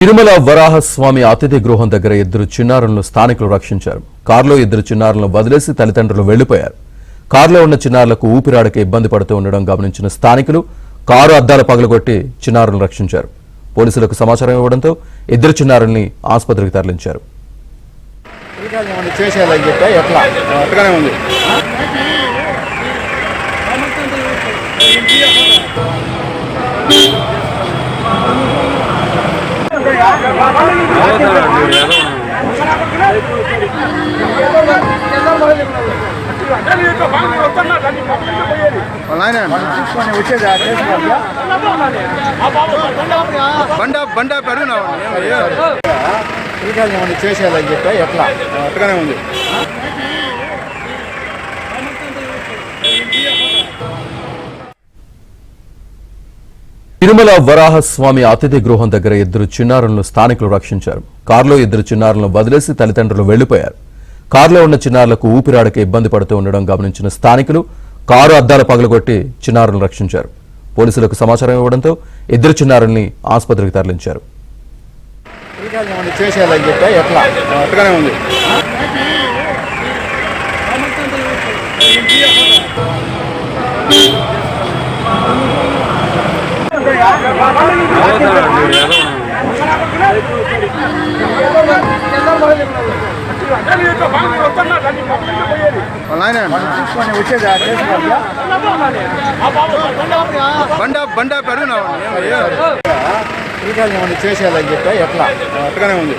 తిరుమల వరాహస్వామి అతిథి గృహం దగ్గర ఇద్దరు చిన్నారులను స్థానికులు రక్షించారు. కారులో ఇద్దరు చిన్నారులను వదిలేసి తల్లిదండ్రులు వెళ్లిపోయారు. కారులో ఉన్న చిన్నారులకు ఊపిరాడక ఇబ్బంది పడుతూ ఉండడం గమనించిన స్థానికులు కారు అద్దాలు పగలగొట్టి చిన్నారులను రక్షించారు. పోలీసులకు సమాచారం ఇవ్వడంతో ఇద్దరు చిన్నారుల్ని ఆసుపత్రికి తరలించారు. బండ పెరుగునా చేసేయాలని చెప్పా ఎట్లా అట్టుగానే ఉంది. తిరుమల వరాహస్వామి అతిథి గృహం దగ్గర ఇద్దరు చిన్నారులను స్థానికులు రక్షించారు. కారులో ఇద్దరు చిన్నారులను వదిలేసి తల్లిదండ్రులు వెళ్లిపోయారు. కారులో ఉన్న చిన్నారులకు ఊపిరాడక ఇబ్బంది పడుతూ ఉండడం గమనించిన స్థానికులు కారు అద్దాలు పగలగొట్టి చిన్నారులను రక్షించారు. పోలీసులకు సమాచారం ఇవ్వడంతో ఇద్దరు చిన్నారుల్ని ఆసుపత్రికి తరలించారు. చేసేయాలని చెప్పా ఎట్లా అట్టుగానే ఉంది. బండ పెరుగునా చేసేయాలని చెప్పా ఎట్లా అట్టుగానే ఉంది.